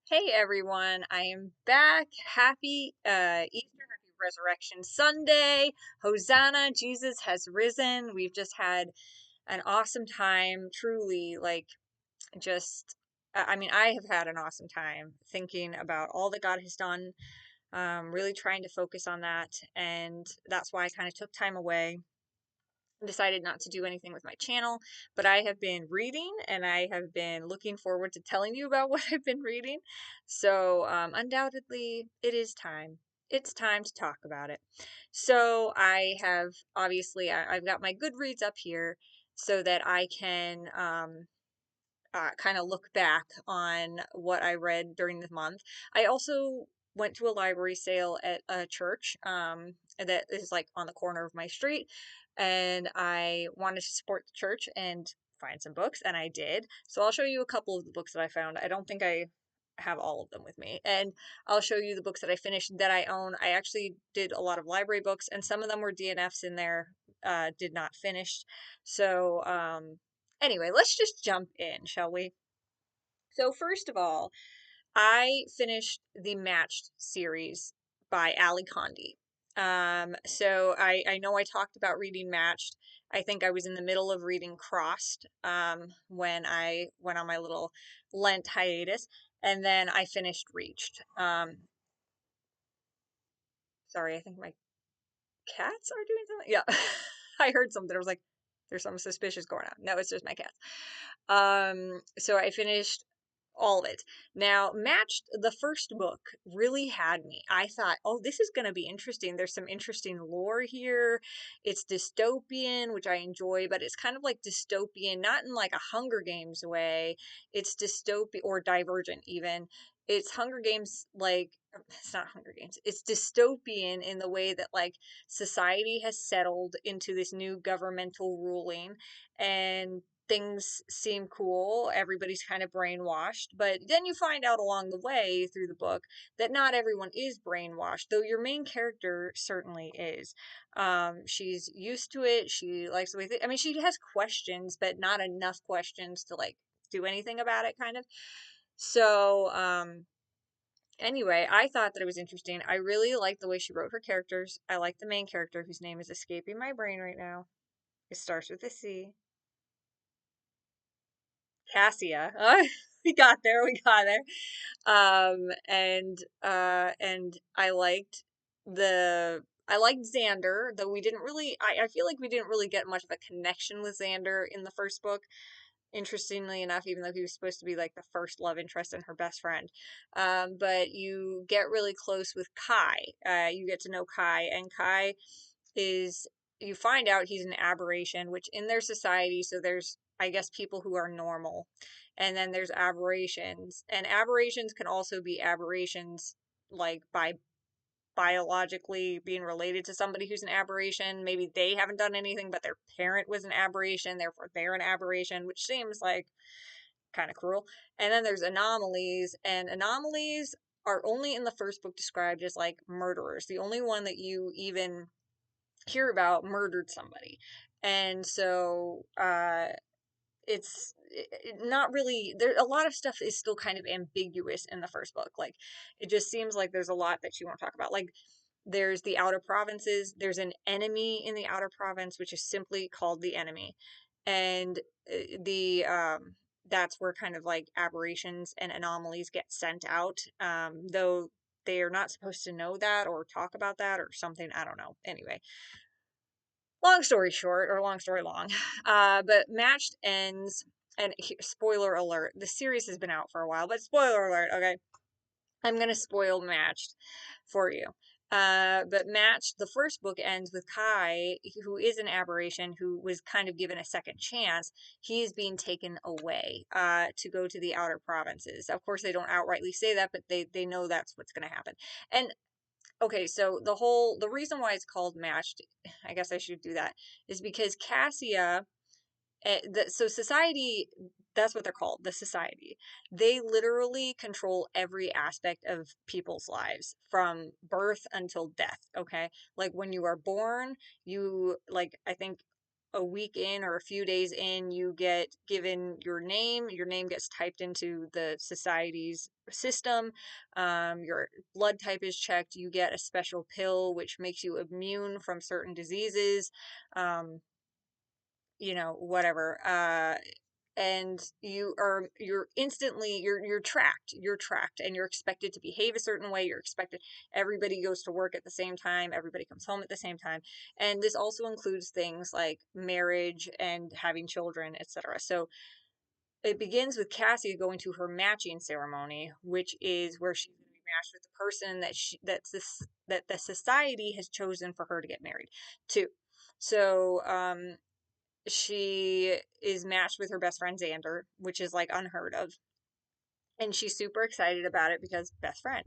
Hey everyone, I am back. Happy Easter, happy Resurrection Sunday. Hosanna, Jesus has risen. We've just had an awesome time, truly, just, I have had an awesome time thinking about all that God has done, really trying to focus on that. And that's why I kind of took time away, decided not to do anything with my channel, but I have been reading and I have been looking forward to telling you about what I've been reading. So, undoubtedly, it is time. It's time to talk about it. So, I have obviously, I've got my Goodreads up here so that I can kind of look back on what I read during the month. I also went to a library sale at a church that is like on the corner of my street, and I wanted to support the church and find some books, and I did. So I'll show you a couple of the books that I found. I don't think I have all of them with me, and I'll show you the books that I finished that I own. I actually did a lot of library books, and some of them were DNFs in there, did not finish. So, anyway, let's just jump in, shall we? So, first of all, I finished the Matched series by Ali Condi. So I know I talked about reading Matched. I think I was in the middle of reading Crossed when I went on my little Lent hiatus, and then I finished Reached. Sorry, I think my cats are doing something. Yeah, I heard something. I was like, there's something suspicious going on. No, it's just my cats. So I finished all of it. Now, Matched, the first book really had me. I thought, oh, this is going to be interesting. There's some interesting lore here. It's dystopian, which I enjoy, but it's kind of like dystopian, not in like a Hunger Games way. It's dystopian or Divergent even. It's Hunger Games like it's not Hunger Games. It's dystopian in the way that like society has settled into this new governmental ruling and things seem cool. Everybody's kind of brainwashed. But then you find out along the way through the book that not everyone is brainwashed, though your main character certainly is. She's used to it. She likes the way, I mean, she has questions, but not enough questions to like do anything about it, kind of. So, anyway, I thought that it was interesting. I really liked the way she wrote her characters. I like the main character whose name is escaping my brain right now. It starts with a C. Cassia. We got there. We got there. And I liked Xander, though we didn't really. I feel like we didn't really get much of a connection with Xander in the first book. Interestingly enough, even though he was supposed to be like the first love interest and her best friend, but you get really close with Kai. You get to know Kai, and Kai is you find out he's an aberration, which in their society, so there's I guess people who are normal, and then there's aberrations, and aberrations can also be aberrations like by biologically being related to somebody who's an aberration. Maybe they haven't done anything, but their parent was an aberration, therefore they're an aberration, which seems like kind of cruel. And then there's anomalies, and anomalies are only in the first book described as like murderers. The only one that you even hear about murdered somebody. And so it's not really there. A lot of stuff is still kind of ambiguous in the first book. Like it just seems like there's a lot that you won't talk about. Like there's the outer provinces, there's an enemy in the outer province which is simply called the enemy, and the that's where kind of like aberrations and anomalies get sent out, though they are not supposed to know that or talk about that or something. I don't know. Anyway, long story short, or long story long, but Matched ends, and spoiler alert, the series has been out for a while, but spoiler alert, okay? I'm gonna spoil Matched for you. But Matched, the first book ends with Kai, who is an aberration, who was kind of given a second chance. He is being taken away to go to the outer provinces. Of course, they don't outrightly say that, but they know that's what's going to happen. And okay, so the reason why it's called Matched, I guess I should do that, is because Cassia, so society, that's what they're called, the society. They literally control every aspect of people's lives from birth until death, okay? Like when you are born, you, like, I think a week in or a few days in, you get given your name. Your name gets typed into the society's system. Your blood type is checked. You get a special pill which makes you immune from certain diseases. Um, whatever. And you're tracked and you're expected to behave a certain way. You're expected, everybody goes to work at the same time, everybody comes home at the same time, and this also includes things like marriage and having children, etc. So it begins with Cassia going to her matching ceremony, which is where she's going to be matched with the person that the society has chosen for her to get married to. So she is matched with her best friend Xander, which is like unheard of. And she's super excited about it because best friend.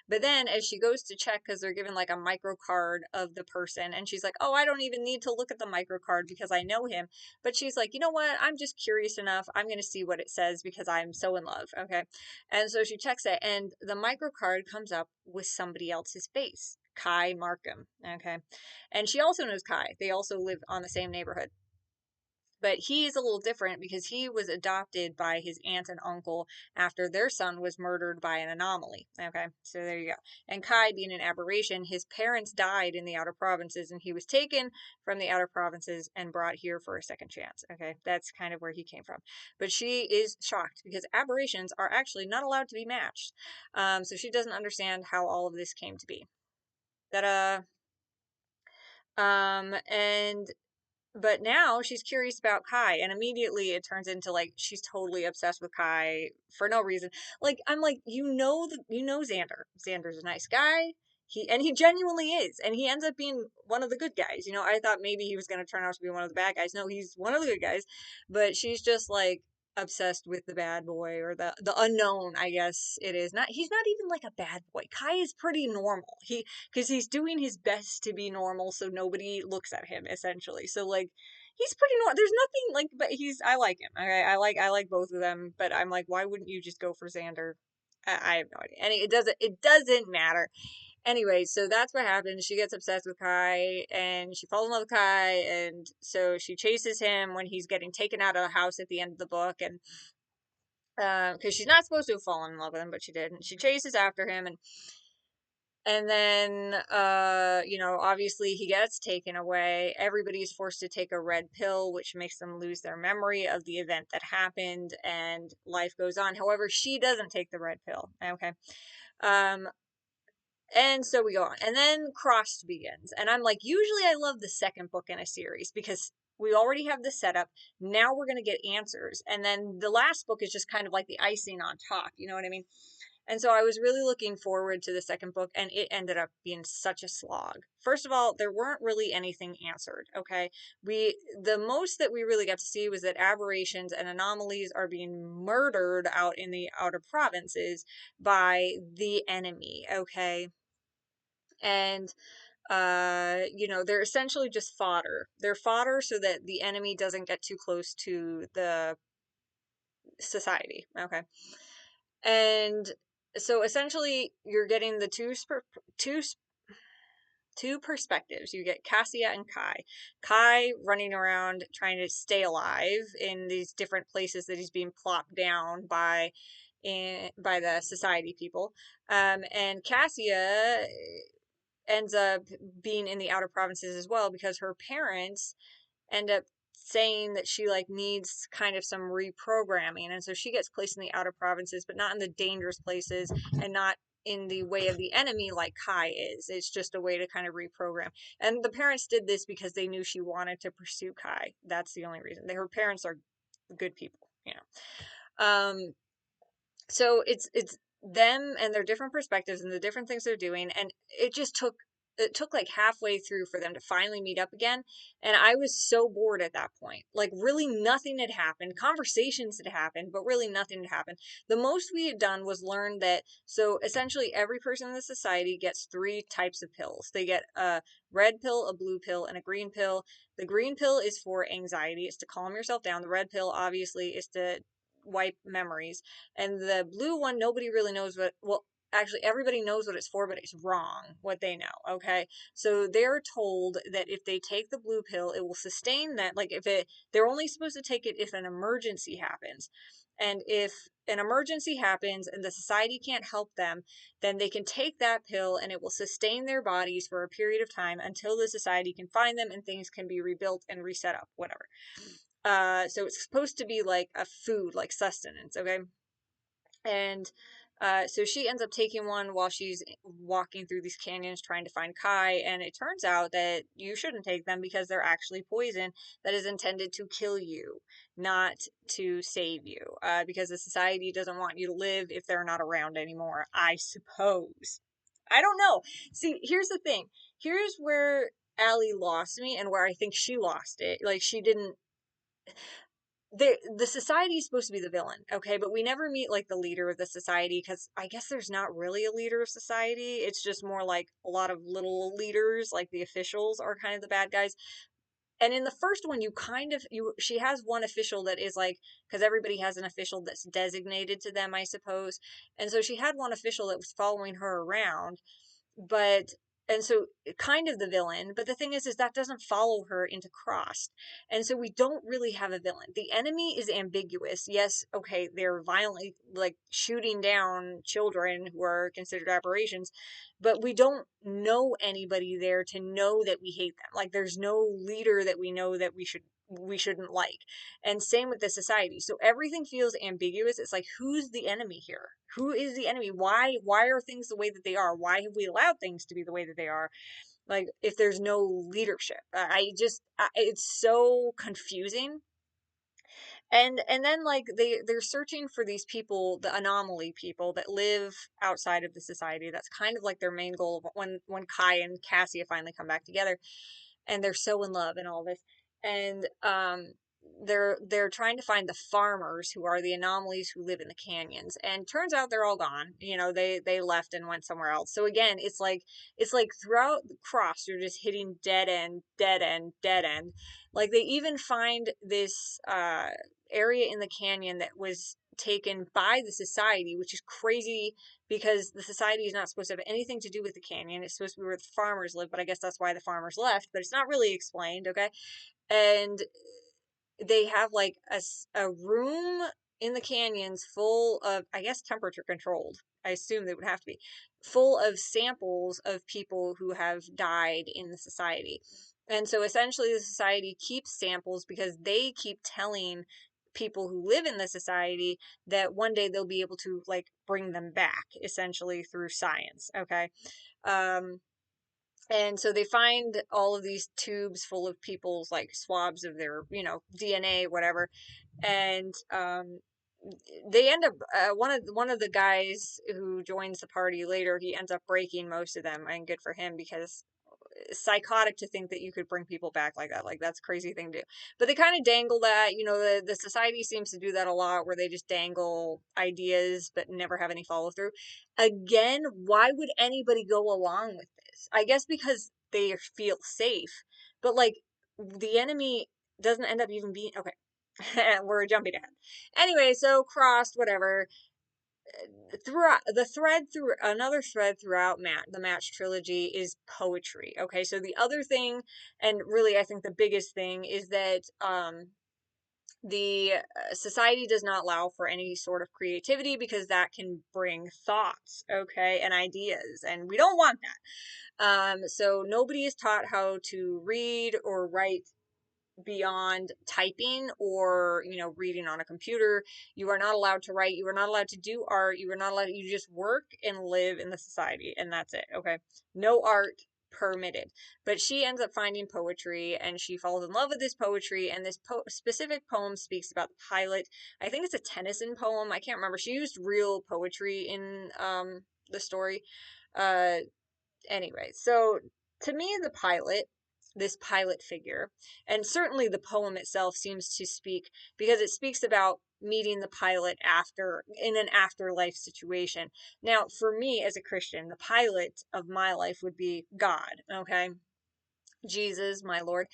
But then as she goes to check, because they're given like a micro card of the person, and she's like, oh, I don't even need to look at the micro card because I know him. But she's like, you know what? I'm just curious enough. I'm going to see what it says because I'm so in love. Okay. And so she checks it, and the micro card comes up with somebody else's face. Kai Markham. Okay. And she also knows Kai. They also live on the same neighborhood, but he's a little different because he was adopted by his aunt and uncle after their son was murdered by an anomaly. Okay, so there you go. And Kai, being an aberration, his parents died in the outer provinces, and he was taken from the outer provinces and brought here for a second chance. Okay, that's kind of where he came from. But she is shocked because aberrations are actually not allowed to be matched. So she doesn't understand how all of this came to be. Ta-da! And but now she's curious about Kai, and immediately it turns into like she's totally obsessed with Kai for no reason. Like I'm like, you know Xander. Xander's a nice guy. He genuinely is, and he ends up being one of the good guys. I thought maybe he was gonna turn out to be one of the bad guys. No, he's one of the good guys, but she's just like obsessed with the bad boy, or the unknown, I guess it is. Not He's not even like a bad boy. Kai is pretty normal. Because he's doing his best to be normal so nobody looks at him, essentially. So like he's pretty normal. There's nothing like, but I like him. Okay, I like both of them, but I'm like, why wouldn't you just go for Xander? I have no idea. And it doesn't matter. Anyway, so that's what happens. She gets obsessed with Kai, and she falls in love with Kai, and so she chases him when he's getting taken out of the house at the end of the book, and because she's not supposed to have fallen in love with him, but she did, and she chases after him, and then, obviously he gets taken away. Everybody's forced to take a red pill, which makes them lose their memory of the event that happened, and life goes on. However, she doesn't take the red pill. Okay. Um, and so we go on. And then Crossed begins. And I'm like, usually I love the second book in a series because we already have the setup. Now we're going to get answers. And then the last book is just kind of like the icing on top. You know what I mean? And so I was really looking forward to the second book, and it ended up being such a slog. First of all, there weren't really anything answered, okay? The most that we really got to see was that aberrations and anomalies are being murdered out in the outer provinces by the enemy, okay? And they're essentially just fodder. They're fodder so that the enemy doesn't get too close to the society, okay? And so essentially you're getting the two two perspectives. You get Cassia and Kai. Kai running around trying to stay alive in these different places that he's being plopped down by the society people. And Cassia ends up being in the outer provinces as well because her parents end up saying that she like needs kind of some reprogramming, and so she gets placed in the outer provinces, but not in the dangerous places and not in the way of the enemy like Kai is. It's just a way to kind of reprogram. And the parents did this because they knew she wanted to pursue Kai. That's the only reason. Her parents are good people. So it's them and their different perspectives and the different things they're doing, and it took like halfway through for them to finally meet up again, and I was so bored at that point. Like really nothing had happened. Conversations had happened, but really nothing had happened. The most we had done was learn that so essentially every person in the society gets three types of pills. They get a red pill, a blue pill, and a green pill. The green pill is for anxiety. It's to calm yourself down. The red pill obviously is to wipe memories, and the blue one nobody really knows what, well, actually everybody knows what it's for, but it's wrong what they know. Okay. So they're told that if they take the blue pill, it will sustain that. Like they're only supposed to take it if an emergency happens. And if an emergency happens and the society can't help them, then they can take that pill and it will sustain their bodies for a period of time until the society can find them and things can be rebuilt and reset up, whatever. So it's supposed to be like a food, like sustenance, okay? And so she ends up taking one while she's walking through these canyons trying to find Kai. And it turns out that you shouldn't take them because they're actually poison that is intended to kill you, not to save you. Because the society doesn't want you to live if they're not around anymore, I suppose. I don't know. See, here's the thing. Here's where Allie lost me and where I think she lost it. Like, she didn't the society is supposed to be the villain, okay, but we never meet like the leader of the society because I guess there's not really a leader of society. It's just more like a lot of little leaders, like the officials are kind of the bad guys. And in the first one, she has one official that is like, because everybody has an official that's designated to them, I suppose. And so she had one official that was following her around, but and so kind of the villain, but the thing is that doesn't follow her into Crossed, and so we don't really have a villain. The enemy is ambiguous. Yes, okay, they're violently like shooting down children who are considered aberrations, but we don't know anybody there to know that we hate them. Like, there's no leader that we know that we shouldn't like. And same with the society. So everything feels ambiguous. It's like, who's the enemy here? Who is the enemy? Why are things the way that they are? Why have we allowed things to be the way that they are? Like, if there's no leadership. It's so confusing. And then like they're searching for these people, the anomaly people that live outside of the society. That's kind of like their main goal when Kai and Cassia finally come back together, and they're so in love and all this. And they're trying to find the farmers who are the anomalies who live in the canyons, and turns out they're all gone. You know, they left and went somewhere else. So again, it's like throughout the Cross you're just hitting dead end, dead end, dead end. Like, they even find this area in the canyon that was taken by the society, which is crazy because the society is not supposed to have anything to do with the canyon. It's supposed to be where the farmers live, but I guess that's why the farmers left, but it's not really explained, okay? And they have like a room in the canyons full of, I guess, temperature controlled. I assume they would have to be full of samples of people who have died in the society. And so essentially the society keeps samples because they keep telling people who live in the society that one day they'll be able to like bring them back essentially through science, okay? um and so they find all of these tubes full of people's like swabs of their, DNA, whatever. And they end up one of the guys who joins the party later, he ends up breaking most of them, and good for him because psychotic to think that you could bring people back like that. Like, that's a crazy thing to do. But they kind of dangle that, the society seems to do that a lot where they just dangle ideas but never have any follow through. Again, why would anybody go along with this? I guess because they feel safe. But like, the enemy doesn't end up even being okay. We're jumping ahead. Anyway, so Crossed, whatever. Throughout the thread through another thread throughout the Match trilogy is poetry. Okay, so the other thing, and really I think the biggest thing, is that the society does not allow for any sort of creativity because that can bring thoughts, okay, and ideas, and we don't want that. So nobody is taught how to read or write beyond typing or reading on a computer. You are not allowed to write, you are not allowed to do art, you are not allowed, you just work and live in the society, and that's it, okay? No art permitted. But she ends up finding poetry and she falls in love with this poetry, and this specific poem speaks about the pilot. I think it's a Tennyson poem, I can't remember. She used real poetry in the story. uh Anyway, so to me, this pilot figure, and certainly the poem itself seems to speak, because it speaks about meeting the pilot after in an afterlife situation. Now, for me as a Christian, the pilot of my life would be God, okay? Jesus, my Lord.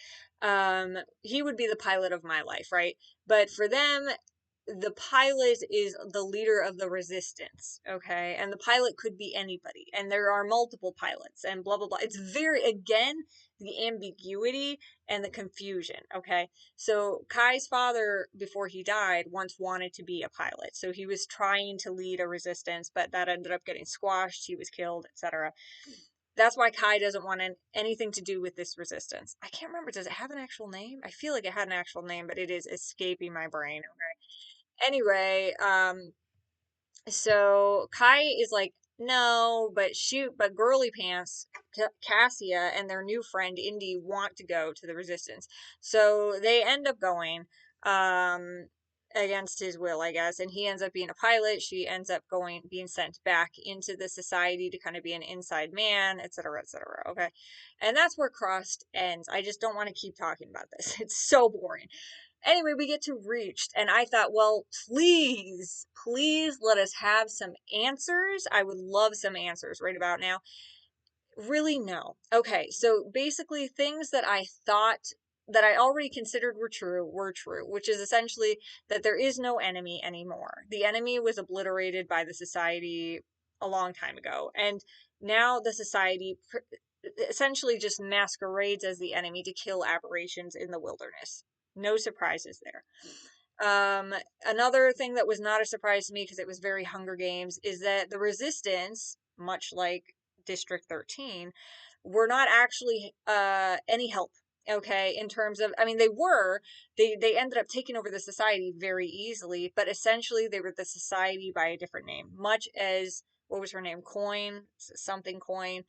He would be the pilot of my life, right? But for them, the pilot is the leader of the resistance, okay? And the pilot could be anybody, and there are multiple pilots, and blah, blah, blah. It's very, again, the ambiguity and the confusion, okay? So Kai's father, before he died, once wanted to be a pilot. So he was trying to lead a resistance, but that ended up getting squashed. He was killed, etc. That's why Kai doesn't want anything to do with this resistance. I can't remember. Does it have an actual name? I feel like it had an actual name, but it is escaping my brain. Okay. Anyway, so Kai is like, no, but shoot, but Girly Pants, Cassia, and their new friend Indy want to go to the resistance. So they end up going, um, against his will, I guess, and he ends up being a pilot. She ends up being sent back into the society to kind of be an inside man, etc., etc. Okay. And that's where Crossed ends. I just don't want to keep talking about this. It's so boring. Anyway, we get to Reached, and I thought, well, please, please let us have some answers. I would love some answers right about now. Really, no. Okay, so basically, things that I thought that I already considered were true, which is essentially that there is no enemy anymore. The enemy was obliterated by the society a long time ago, and now the society essentially just masquerades as the enemy to kill aberrations in the wilderness. No surprises there. Another thing that was not a surprise to me because it was very Hunger Games is that the Resistance, much like District 13, were not actually any help. Okay, in terms of, I mean, they ended up taking over the society very easily, but essentially they were the society by a different name, much as what was her name, Coin, something Coin.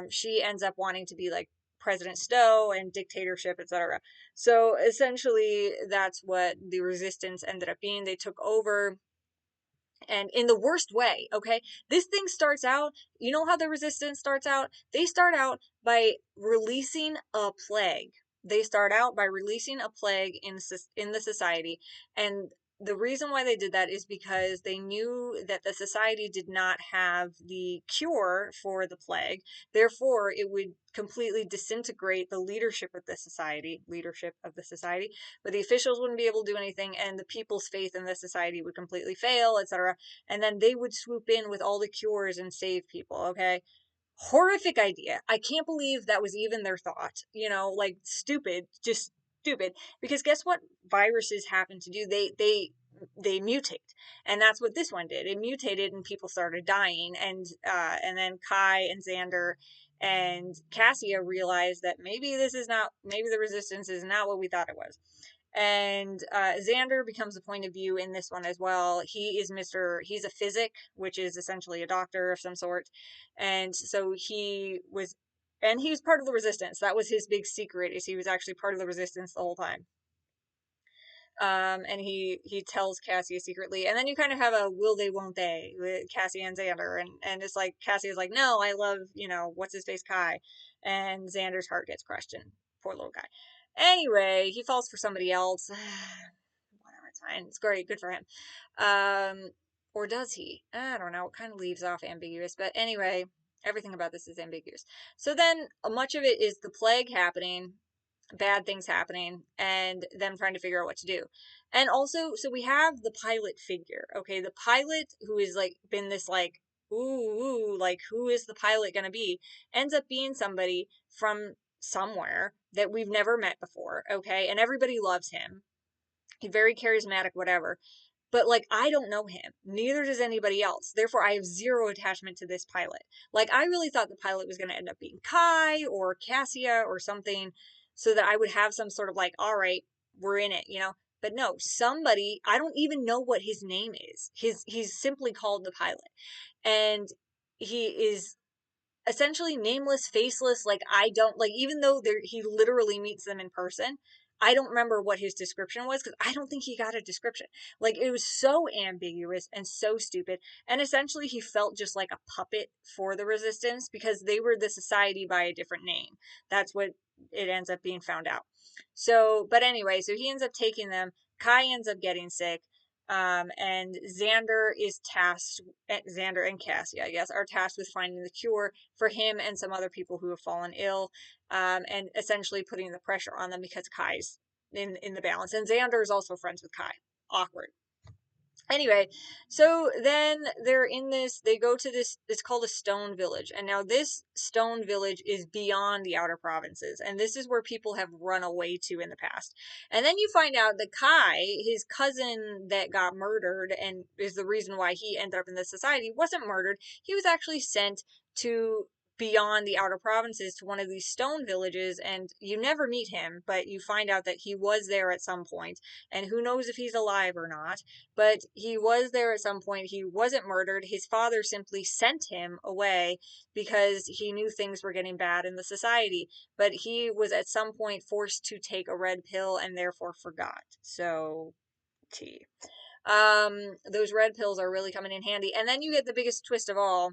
She ends up wanting to be like President Stowe and dictatorship, etc. So essentially, that's what the resistance ended up being. They took over, and in the worst way, okay? This thing starts out, you know how the resistance starts out? They start out by releasing a plague. They start out by releasing a plague in the society, and the reason why they did that is because they knew that the society did not have the cure for the plague. Therefore, it would completely disintegrate the leadership of the society, but the officials wouldn't be able to do anything, and the people's faith in the society would completely fail, etc. And then they would swoop in with all the cures and save people, okay? Horrific idea. I can't believe that was even their thought. Like stupid, just stupid. Because guess what viruses happen to do? They mutate. And that's what this one did. It mutated and people started dying, and then Kai and Xander and Cassia realized that maybe the resistance is not what we thought it was. And Xander becomes a point of view in this one as well. He's a physic, which is essentially a doctor of some sort. And so he was part of the resistance. That was his big secret, is he was actually part of the resistance the whole time. And he tells Cassia secretly, and then you kind of have a will they won't they with Cassia and Xander, and it's like Cassia's like, no, I love, what's his face, Kai, and Xander's heart gets crushed, and poor little guy. Anyway, he falls for somebody else. Whatever, it's fine, it's great, good for him. Or does he? I don't know, it kind of leaves off ambiguous, but anyway, everything about this is ambiguous. So then much of it is the plague happening, bad things happening, and them trying to figure out what to do. And also, so we have the pilot figure, okay? The pilot who is like been this like, ooh, like who is the pilot gonna be? Ends up being somebody from somewhere that we've never met before, okay? And everybody loves him. He's very charismatic, whatever. But like, I don't know him. Neither does anybody else. Therefore, I have zero attachment to this pilot. Like, I really thought the pilot was going to end up being Kai or Cassia or something, so that I would have some sort of like, all right, we're in it. But no, somebody, I don't even know what his name is. He's simply called the pilot. And he is essentially nameless, faceless. Like, I don't, like, even though he literally meets them in person, I don't remember what his description was, because I don't think he got a description. Like, it was so ambiguous and so stupid. And essentially, he felt just like a puppet for the resistance, because they were the society by a different name. That's what it ends up being found out. So, but anyway, so he ends up taking them. Kai ends up getting sick. And Xander and Cassie, I guess, are tasked with finding the cure for him and some other people who have fallen ill, and essentially putting the pressure on them because Kai's in the balance. And Xander is also friends with Kai. Awkward. Anyway, so then they're in this, they go to this, it's called a stone village. And now this stone village is beyond the outer provinces. And this is where people have run away to in the past. And then you find out that Kai, his cousin that got murdered and is the reason why he ended up in this society, wasn't murdered. He was actually sent to beyond the outer provinces to one of these stone villages, and you never meet him, but you find out that he was there at some point, and who knows if he's alive or not, but he was there at some point. He wasn't murdered. His father simply sent him away because he knew things were getting bad in the society. But he was at some point forced to take a red pill and therefore forgot. So, T. Those red pills are really coming in handy. And then you get the biggest twist of all,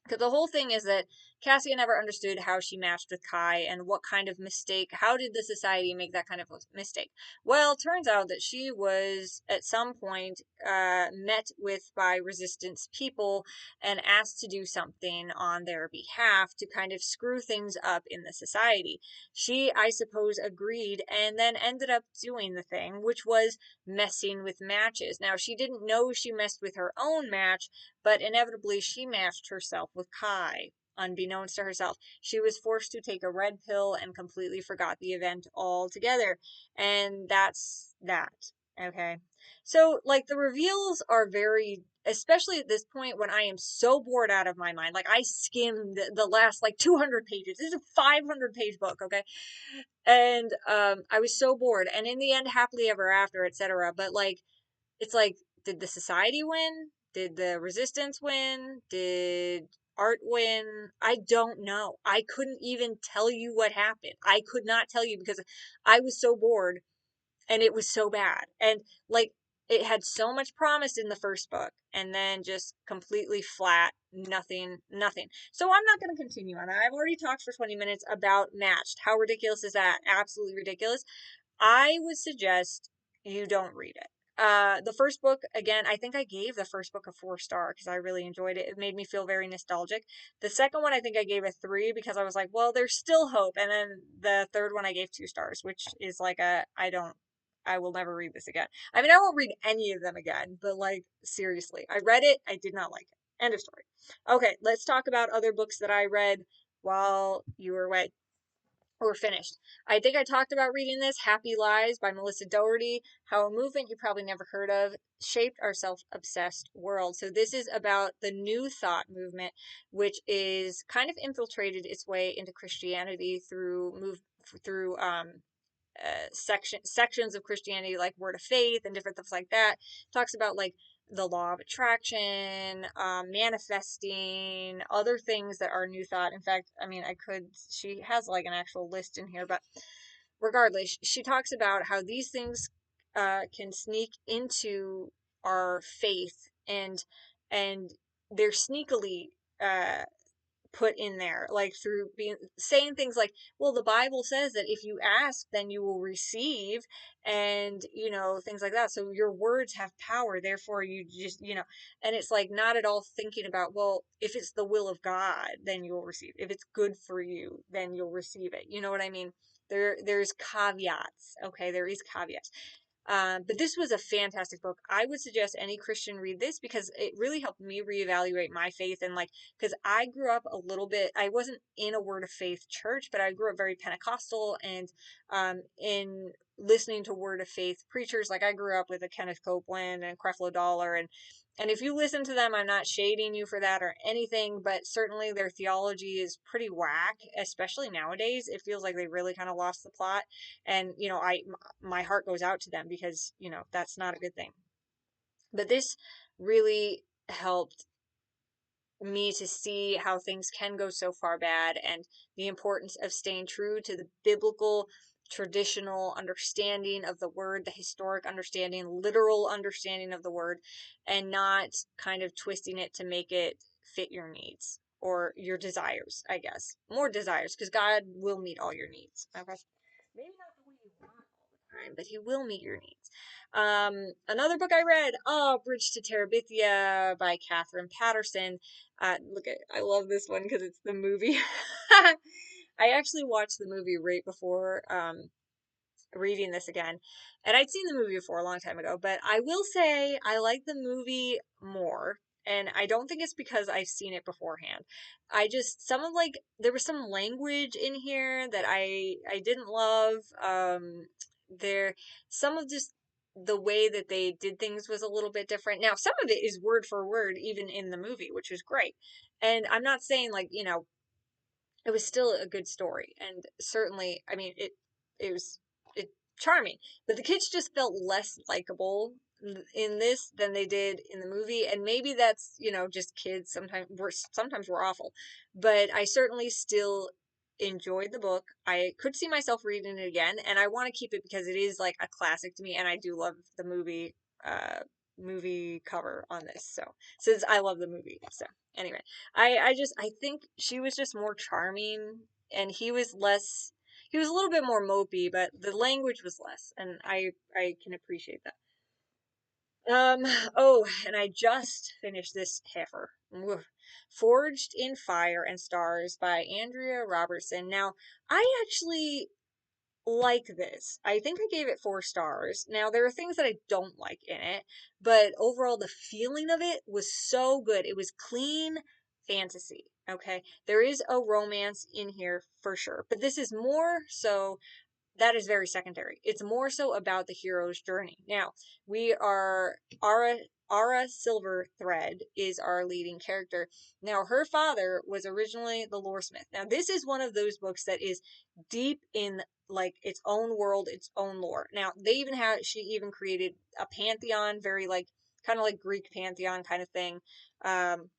because the whole thing is that Cassia never understood how she matched with Kai and what kind of mistake, how did the society make that kind of mistake? Well, it turns out that she was at some point met with by resistance people and asked to do something on their behalf to kind of screw things up in the society. She, I suppose, agreed and then ended up doing the thing, which was messing with matches. Now, she didn't know she messed with her own match, but inevitably she matched herself with Kai, unbeknownst to herself. She was forced to take a red pill and completely forgot the event altogether. And that's that. Okay. So, like, the reveals are very, especially at this point when I am so bored out of my mind. Like, I skimmed the last, like, 200 pages. This is a 500-page book, okay? And I was so bored. And in the end, happily ever after, etc. But, like, it's like, did the society win? Did the resistance win? Did art win? I don't know. I couldn't even tell you what happened. I could not tell you because I was so bored and it was so bad. And like, it had so much promise in the first book and then just completely flat, nothing, nothing. So I'm not going to continue on that. I've already talked for 20 minutes about Matched. How ridiculous is that? Absolutely ridiculous. I would suggest you don't read it. The first book, again, I think I gave the first book a 4 star because I really enjoyed it. It made me feel very nostalgic. The second one, I think I gave a 3 because I was like, well, there's still hope. And then the third one, I gave 2 stars, which is like I will never read this again. I mean, I won't read any of them again, but like, seriously, I read it. I did not like it. End of story. Okay, let's talk about other books that I read while you were away. We're finished. I think I talked about reading this, Happy Lies by Melissa Doherty, how a movement you probably never heard of shaped our self-obsessed world. So this is about the New Thought movement, which is kind of infiltrated its way into Christianity through sections of Christianity, like Word of Faith and different stuff like that. Talks about like the law of attraction, manifesting, other things that are New Thought. In fact, I mean, she has like an actual list in here, but regardless, she talks about how these things can sneak into our faith, and they're sneakily put in there, like through being saying things like, well, the Bible says that if you ask then you will receive, and things like that, so your words have power, therefore you just, and it's like not at all thinking about, well, if it's the will of God then you'll receive, if it's good for you then you'll receive it, you know what I mean? There's caveats, okay, there is caveats. But this was a fantastic book. I would suggest any Christian read this because it really helped me reevaluate my faith, and like, because I grew up a little bit, I wasn't in a Word of Faith church, but I grew up very Pentecostal, and in listening to Word of Faith preachers, like I grew up with a Kenneth Copeland and Creflo Dollar, and if you listen to them, I'm not shading you for that or anything, but certainly their theology is pretty whack, especially nowadays. It feels like they really kind of lost the plot. And, my heart goes out to them because, that's not a good thing. But this really helped me to see how things can go so far bad, and the importance of staying true to the biblical traditional understanding of the word, the historic understanding, literal understanding of the word, and not kind of twisting it to make it fit your needs or your desires, I guess. More desires, because God will meet all your needs. Okay. Maybe not the way you want all the time, but he will meet your needs. Another book I read, Bridge to Terabithia by Catherine Patterson. I love this one because it's the movie. I actually watched the movie right before reading this again. And I'd seen the movie before a long time ago, but I will say I like the movie more. And I don't think it's because I've seen it beforehand. I just some of like there was some language in here that I didn't love. There some of just the way that they did things was a little bit different. Now, some of it is word for word even in the movie, which is great. And I'm not saying like, it was still a good story, and certainly, I mean, it was it charming, but the kids just felt less likable in this than they did in the movie, and maybe that's just kids. Sometimes we're awful, but I certainly still enjoyed the book. I could see myself reading it again, and I want to keep it because it is like a classic to me, and I do love the movie cover on this. So since I love the movie, so anyway. I think she was just more charming, and he was a little bit more mopey, but the language was less, and I can appreciate that. Um oh, and I just finished this heifer. Forged in Fire and Stars by Andrea Robertson. Now, I actually like this. I think I gave it 4 stars. Now, there are things that I don't like in it, but overall, the feeling of it was so good. It was clean fantasy. Okay. There is a romance in here for sure, but this is more so that is very secondary. It's more so about the hero's journey. Now, we are Ara Silverthread is our leading character. Now, her father was originally the loresmith. Now, this is one of those books that is deep in like its own world, its own lore. Now, she even created a pantheon, very like kind of like Greek pantheon kind of thing, um,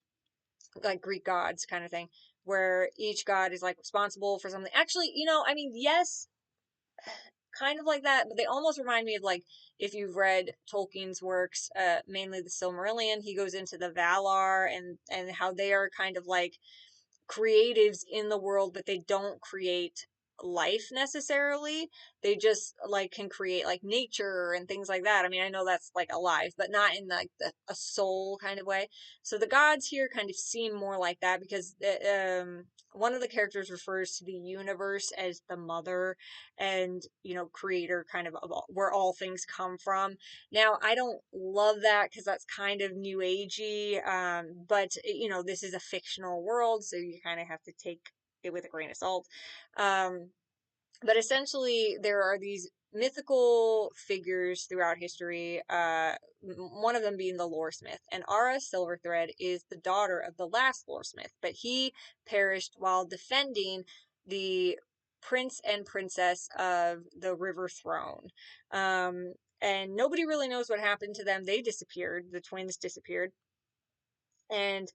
like Greek gods kind of thing, where each god is like responsible for something. Actually, I mean, yes, kind of like that, but they almost remind me of like if you've read Tolkien's works, mainly the Silmarillion. He goes into the Valar and how they are kind of like creatives in the world, but they don't create life necessarily. They just like can create like nature and things like that. I mean, I know that's like alive, but not in like a soul kind of way. So the gods here kind of seem more like that because one of the characters refers to the universe as the mother and creator kind of where all things come from. Now, I don't love that because that's kind of new agey, but this is a fictional world, so you kind of have to take it with a grain of salt. Um, but essentially, there are these mythical figures throughout history, one of them being the loresmith. And Ara Silverthread is the daughter of the last loresmith, but he perished while defending the prince and princess of the River Throne. And nobody really knows what happened to them. They disappeared. The twins disappeared. And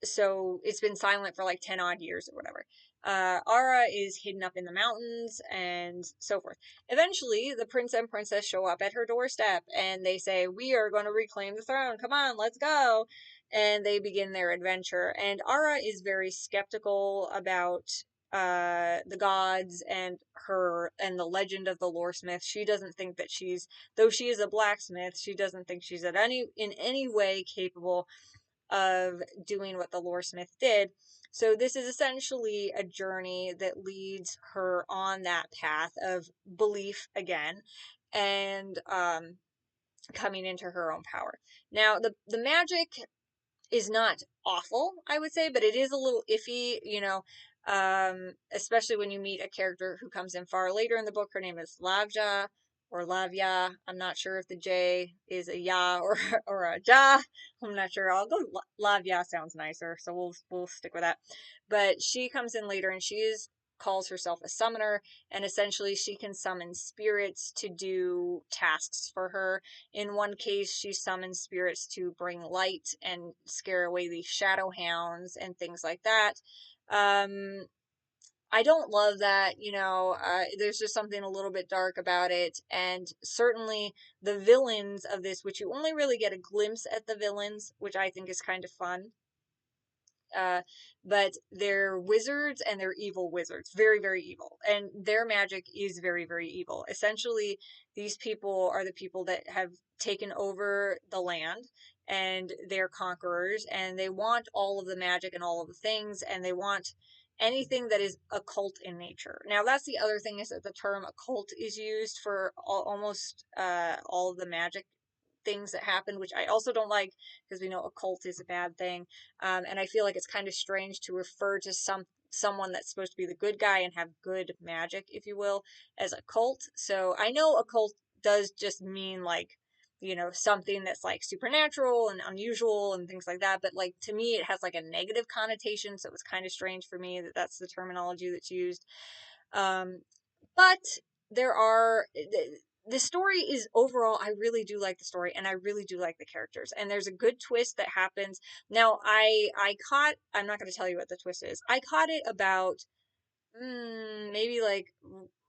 so it's been silent for like 10 odd years or whatever. Ara is hidden up in the mountains and so forth. Eventually, the prince and princess show up at her doorstep and they say, "We are going to reclaim the throne. Come on, let's go." And they begin their adventure. And Ara is very skeptical about the gods and her and the legend of the loresmith. She doesn't think that though she is a blacksmith, she doesn't think she's in any way capable of doing what the loresmith did. So this is essentially a journey that leads her on that path of belief again, and coming into her own power. Now, the magic is not awful, I would say, but it is a little iffy, especially when you meet a character who comes in far later in the book. Her name is Lavja or Lavia. I'm not sure if the J is a ya or a ja. I'm not sure. I'll go Lavia sounds nicer, so we'll stick with that. But she comes in later and calls herself a summoner, and essentially she can summon spirits to do tasks for her. In one case, she summons spirits to bring light and scare away the shadow hounds and things like that. Um, I don't love that, there's just something a little bit dark about it. And certainly the villains of this, which you only really get a glimpse at the villains, which I think is kind of fun. Uh, but they're wizards and they're evil wizards, very, very evil. And their magic is very, very evil. Essentially, these people are the people that have taken over the land and they're conquerors and they want all of the magic and all of the things and they want anything that is occult in nature. Now, that's the other thing, is that the term occult is used for almost all of the magic things that happen, which I also don't like, because we know occult is a bad thing. And I feel like it's kind of strange to refer to someone that's supposed to be the good guy and have good magic, if you will, as a cult. So I know occult does just mean like, something that's like supernatural and unusual and things like that. But like, to me, it has like a negative connotation. So it was kind of strange for me that that's the terminology that's used. Um, but there are, the story is overall, I really do like the story, and I really do like the characters, and there's a good twist that happens. Now, I'm not going to tell you what the twist is. I caught it about maybe like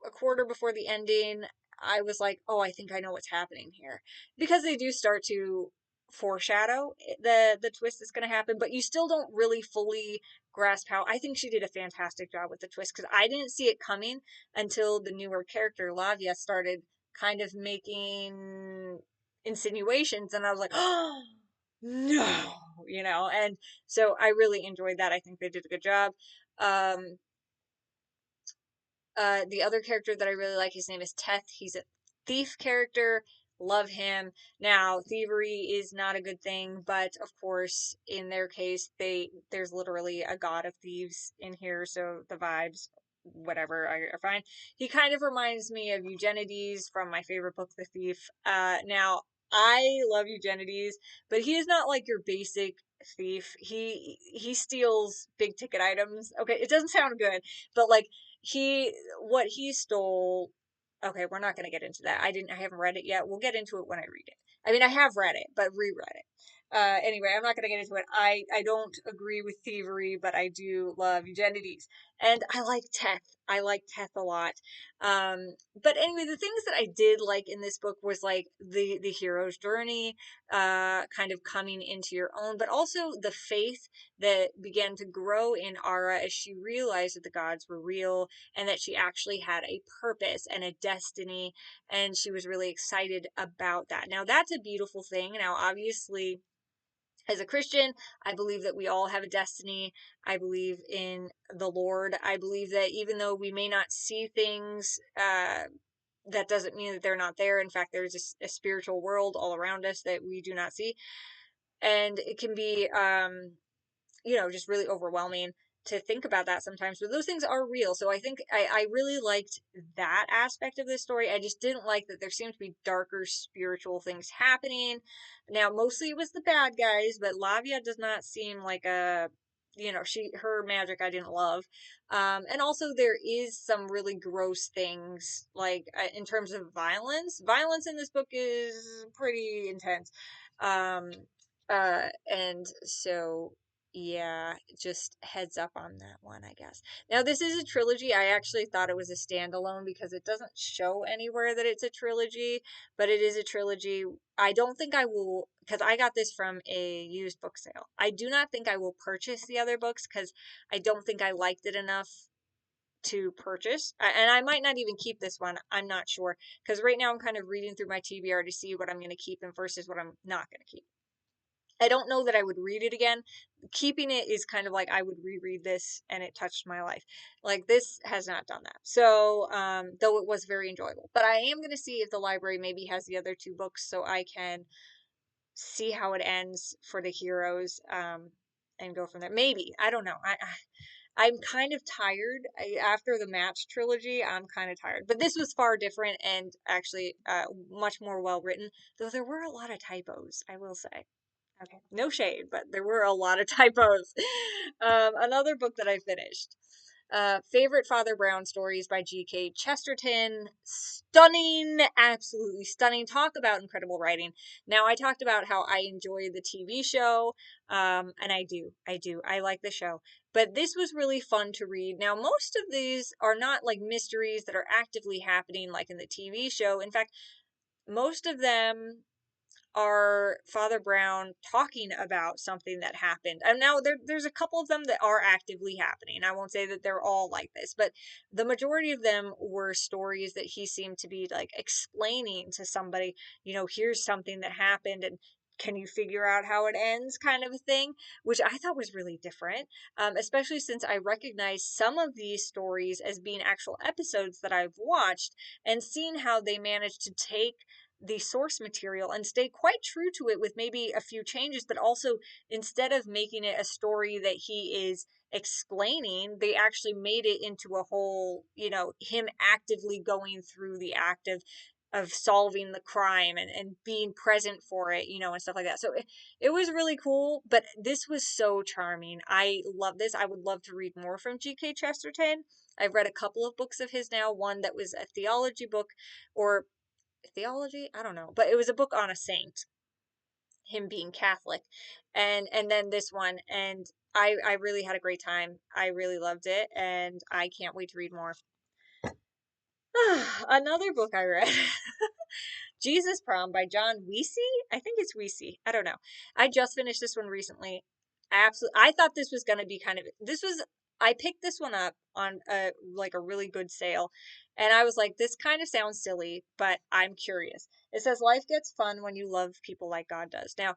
a quarter before the ending. I was like, oh, I think I know what's happening here, because they do start to foreshadow the twist that's going to happen, but you still don't really fully grasp how. I think she did a fantastic job with the twist, because I didn't see it coming until the newer character Lavia started kind of making insinuations, and I was like, oh no, and so I really enjoyed that. I think they did a good job. um the other character that I really like, his name is Teth. He's a thief character. Love him. Now, thievery is not a good thing, but of course, in their case, there's literally a god of thieves in here, so the vibes, whatever, are fine. He kind of reminds me of Eugenides from my favorite book, The Thief. Now, I love Eugenides, but he is not like your basic thief. He steals big ticket items. Okay, it doesn't sound good, but like, what he stole. Okay, we're not going to get into that. I haven't read it yet. We'll get into it when I read it. I mean, I have read it, but reread it. Anyway, I'm not going to get into it. I don't agree with thievery, but I do love Eugenides. And I like Teth. I like Teth a lot. But anyway, the things that I did like in this book was like the hero's journey, kind of coming into your own, but also the faith that began to grow in Ara as she realized that the gods were real, and that she actually had a purpose and a destiny, and she was really excited about that. Now, that's a beautiful thing. Now, obviously, as a Christian, I believe that we all have a destiny. I believe in the Lord. I believe that even though we may not see things, that doesn't mean that they're not there. In fact, there's a spiritual world all around us that we do not see. And it can be, just really overwhelming to think about that sometimes, but those things are real. So I think I really liked that aspect of this story. I just didn't like that there seemed to be darker spiritual things happening. Now, mostly it was the bad guys, but Lavia does not seem like her magic I didn't love. And also there is some really gross things, like in terms of violence. Violence in this book is pretty intense. Um, and so yeah, just heads up on that one, I guess. Now, this is a trilogy. I actually thought it was a standalone because it doesn't show anywhere that it's a trilogy, but it is a trilogy. I don't think I will, because I got this from a used book sale. I do not think I will purchase the other books, because I don't think I liked it enough to purchase. And I might not even keep this one. I'm not sure, because right now I'm kind of reading through my TBR to see what I'm going to keep and versus what I'm not going to keep. I don't know that I would read it again. Keeping it is kind of like I would reread this and it touched my life. Like, this has not done that. So, though it was very enjoyable. But I am going to see if the library maybe has the other two books so I can see how it ends for the heroes, and go from there. Maybe. I don't know. I'm kind of tired. After the Match trilogy, I'm kind of tired. But this was far different and actually much more well written, though there were a lot of typos, I will say. Okay, no shade, but there were a lot of typos. Another book that I finished. Favorite Father Brown Stories by G.K. Chesterton. Stunning, absolutely stunning. Talk about incredible writing. Now, I talked about how I enjoy the TV show, and I do. I like the show. But this was really fun to read. Now, most of these are not like mysteries that are actively happening like in the TV show. In fact, most of them are Father Brown talking about something that happened. And now there's a couple of them that are actively happening. I won't say that they're all like this, but the majority of them were stories that he seemed to be like explaining to somebody, here's something that happened, and can you figure out how it ends kind of a thing, which I thought was really different, especially since I recognize some of these stories as being actual episodes that I've watched and seen how they managed to take the source material and stay quite true to it with maybe a few changes, but also instead of making it a story that he is explaining, they actually made it into a whole, him actively going through the act of solving the crime and being present for it, and stuff like that. So it was really cool, but this was so charming. I love this. I would love to read more from G.K. Chesterton. I've read a couple of books of his now, one that was a theology book, or theology, I don't know, but it was a book on a saint, him being Catholic, and then this one, and I really had a great time. I really loved it, and I can't wait to read more. Another book I read, Jesus Prom by John Weesey. I think it's Weesey. I don't know. I just finished this one recently. Absolutely, I thought this was gonna be I picked this one up on a really good sale, and I was like, this kind of sounds silly, but I'm curious. It says life gets fun when you love people like God does. Now,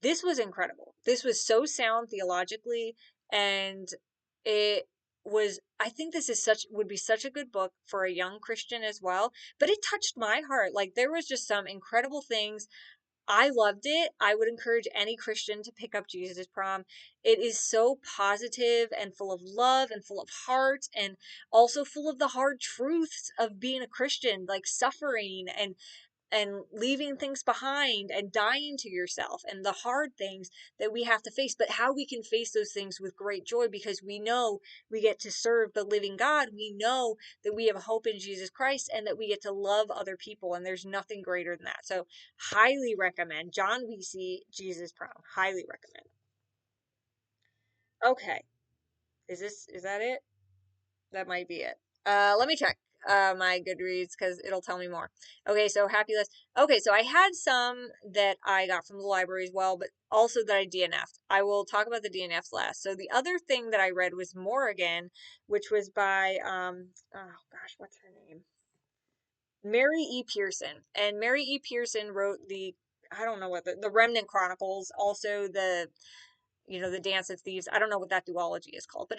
this was incredible. This was so sound theologically, and it I think this is would be such a good book for a young Christian as well, but it touched my heart. Like, there was just some incredible things. I loved it. I would encourage any Christian to pick up Jesus Prom. It is so positive and full of love and full of heart, and also full of the hard truths of being a Christian, like suffering and leaving things behind and dying to yourself and the hard things that we have to face, but how we can face those things with great joy because we know we get to serve the living God. We know that we have hope in Jesus Christ and that we get to love other people, and there's nothing greater than that. So, highly recommend John Weesey, Jesus Prom. Highly recommend. Okay. Is that it? That might be it. Let me check my Goodreads because it'll tell me more. Okay, so happy list. Okay, so I had some that I got from the library as well, but also that I DNF'd. I will talk about the DNFs last. So the other thing that I read was Morrigan, which was by oh gosh, what's her name? Mary E. Pearson. And Mary E. Pearson wrote I don't know what the Remnant Chronicles, also the Dance of Thieves. I don't know what that duology is called, but